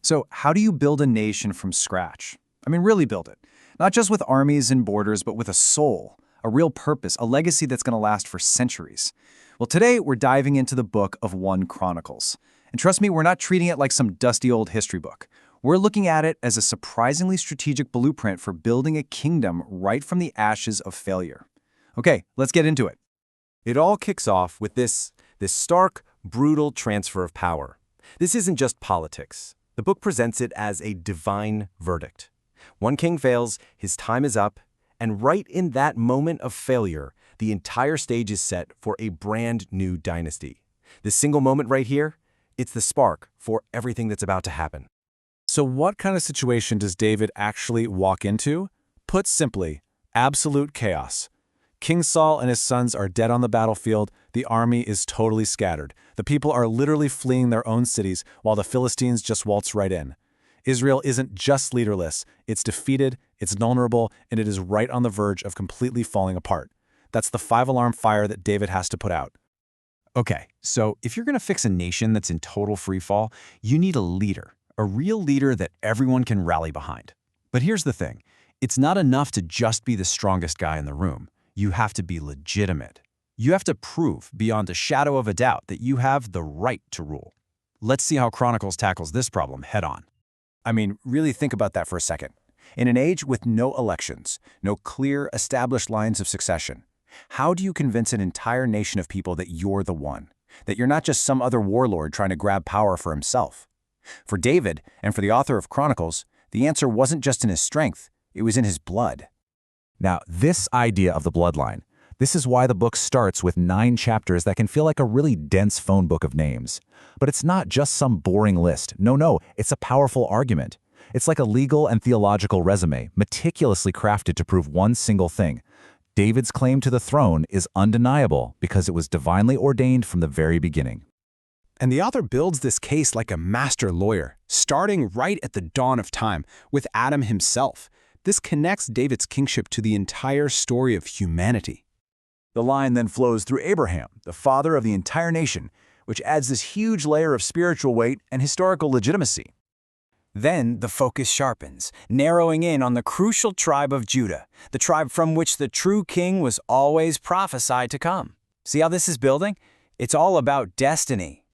So how do you build a nation from scratch? I mean, really build it. Not just with armies and borders, but with a soul, a real purpose, a legacy that's going to last for centuries. Well, today we're diving into the book of 1 Chronicles. And trust me, we're not treating it like some dusty old history book. We're looking at it as a surprisingly strategic blueprint for building a kingdom right from the ashes of failure. Okay, let's get into it. It all kicks off with this stark, brutal transfer of power. This isn't just politics. The book presents it as a divine verdict. One king fails, his time is up, and right in that moment of failure, the entire stage is set for a brand new dynasty. This single moment right here, it's the spark for everything that's about to happen. So what kind of situation does David actually walk into? Put simply, absolute chaos. King Saul and his sons are dead on the battlefield. The army is totally scattered. The people are literally fleeing their own cities while the Philistines just waltz right in. Israel isn't just leaderless. It's defeated, it's vulnerable, and it is right on the verge of completely falling apart. That's the 5-alarm fire that David has to put out. Okay, so if you're going to fix a nation that's in total freefall, you need a leader, a real leader that everyone can rally behind. But here's the thing. It's not enough to just be the strongest guy in the room. You have to be legitimate. You have to prove beyond a shadow of a doubt that you have the right to rule. Let's see how Chronicles tackles this problem head-on. I mean, really think about that for a second. In an age with no elections, no clear, established lines of succession, how do you convince an entire nation of people that you're the one? That you're not just some other warlord trying to grab power for himself? For David, and for the author of Chronicles, the answer wasn't just in his strength, it was in his blood. Now, this idea of the bloodline, this is why the book starts with 9 chapters that can feel like a really dense phone book of names. But it's not just some boring list. No, it's a powerful argument. It's like a legal and theological resume, meticulously crafted to prove one single thing. David's claim to the throne is undeniable because it was divinely ordained from the very beginning. And the author builds this case like a master lawyer, starting right at the dawn of time, with Adam himself. This connects David's kingship to the entire story of humanity. The line then flows through Abraham, the father of the entire nation, which adds this huge layer of spiritual weight and historical legitimacy. Then the focus sharpens, narrowing in on the crucial tribe of Judah, the tribe from which the true king was always prophesied to come. See how this is building? It's all about destiny.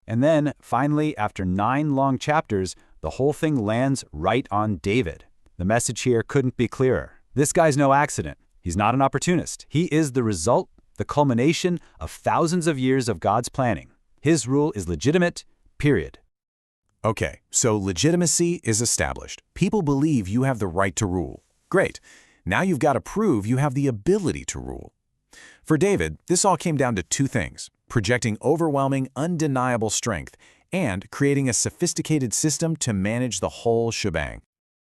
And then, finally, after 9 long chapters, the whole thing lands right on David. The message here couldn't be clearer. This guy's no accident. He's not an opportunist. He is the result, the culmination of thousands of years of God's planning. His rule is legitimate, period. Okay, so legitimacy is established. People believe you have the right to rule. Great. Now you've got to prove you have the ability to rule. For David, this all came down to 2 things: projecting overwhelming, undeniable strength and creating a sophisticated system to manage the whole shebang.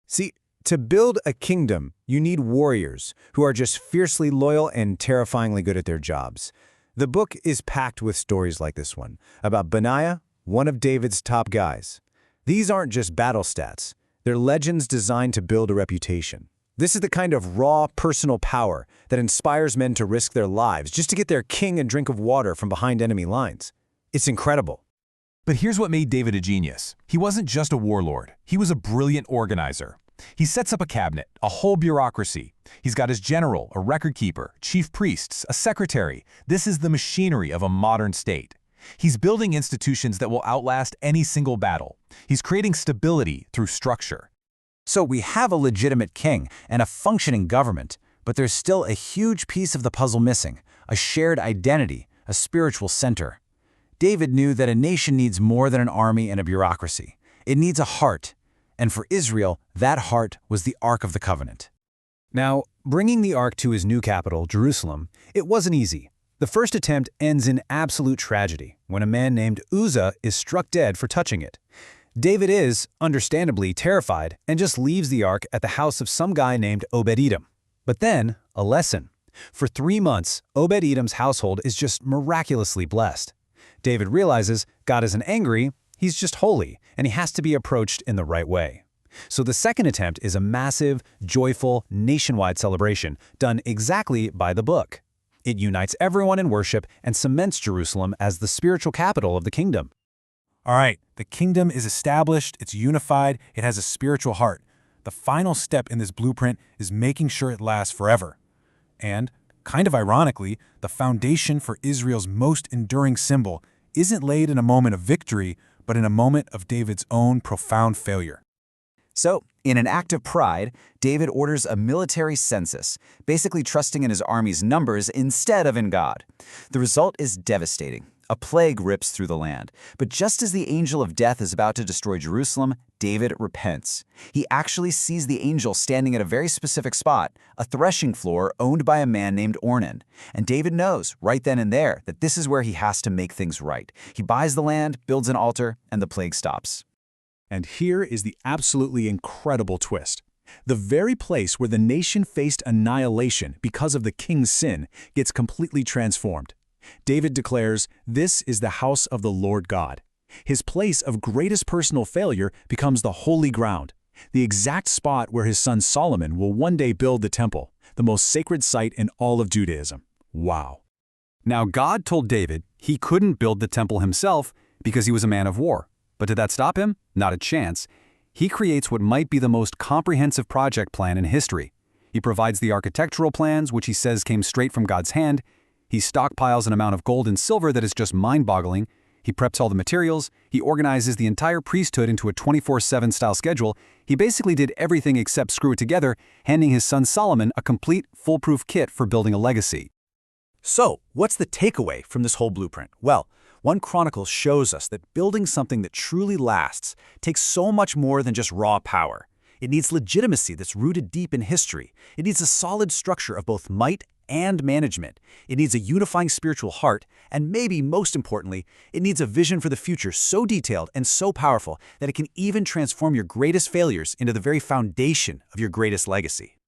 See, to build a kingdom, you need warriors who are just fiercely loyal and terrifyingly good at their jobs. The book is packed with stories like this one, about Benaiah, one of David's top guys. These aren't just battle stats. They're legends designed to build a reputation. This is the kind of raw, personal power that inspires men to risk their lives just to get their king a drink of water from behind enemy lines. It's incredible. But here's what made David a genius. He wasn't just a warlord. He was a brilliant organizer. He sets up a cabinet, a whole bureaucracy. He's got his general, a record keeper, chief priests, a secretary. This is the machinery of a modern state. He's building institutions that will outlast any single battle. He's creating stability through structure. So we have a legitimate king and a functioning government, but there's still a huge piece of the puzzle missing, a shared identity, a spiritual center. David knew that a nation needs more than an army and a bureaucracy. It needs a heart. And for Israel, that heart was the Ark of the Covenant. Now, bringing the Ark to his new capital, Jerusalem, it wasn't easy. The first attempt ends in absolute tragedy when a man named Uzzah is struck dead for touching it. David is, understandably, terrified and just leaves the Ark at the house of some guy named Obed-Edom. But then, a lesson. For 3 months, Obed-Edom's household is just miraculously blessed. David realizes God isn't angry, he's just holy, and he has to be approached in the right way. So the second attempt is a massive, joyful, nationwide celebration done exactly by the book. It unites everyone in worship and cements Jerusalem as the spiritual capital of the kingdom. All right, the kingdom is established, it's unified, it has a spiritual heart. The final step in this blueprint is making sure it lasts forever. And, kind of ironically, the foundation for Israel's most enduring symbol isn't laid in a moment of victory, but in a moment of David's own profound failure. So, in an act of pride, David orders a military census, basically trusting in his army's numbers instead of in God. The result is devastating. A plague rips through the land. But just as the angel of death is about to destroy Jerusalem, David repents. He actually sees the angel standing at a very specific spot, a threshing floor owned by a man named Ornan. And David knows, right then and there, that this is where he has to make things right. He buys the land, builds an altar, and the plague stops. And here is the absolutely incredible twist. The very place where the nation faced annihilation because of the king's sin gets completely transformed. David declares, "This is the house of the Lord God." His place of greatest personal failure becomes the holy ground, the exact spot where his son Solomon will one day build the temple, the most sacred site in all of Judaism. Wow. Now, God told David he couldn't build the temple himself because he was a man of war. But did that stop him? Not a chance. He creates what might be the most comprehensive project plan in history. He provides the architectural plans, which he says came straight from God's hand. He stockpiles an amount of gold and silver that is just mind-boggling. He preps all the materials. He organizes the entire priesthood into a 24/7 style schedule. He basically did everything except screw it together, handing his son Solomon a complete, foolproof kit for building a legacy. So, what's the takeaway from this whole blueprint? Well, 1 Chronicles shows us that building something that truly lasts takes so much more than just raw power. It needs legitimacy that's rooted deep in history. It needs a solid structure of both might and management. It needs a unifying spiritual heart, and maybe most importantly, it needs a vision for the future so detailed and so powerful that it can even transform your greatest failures into the very foundation of your greatest legacy.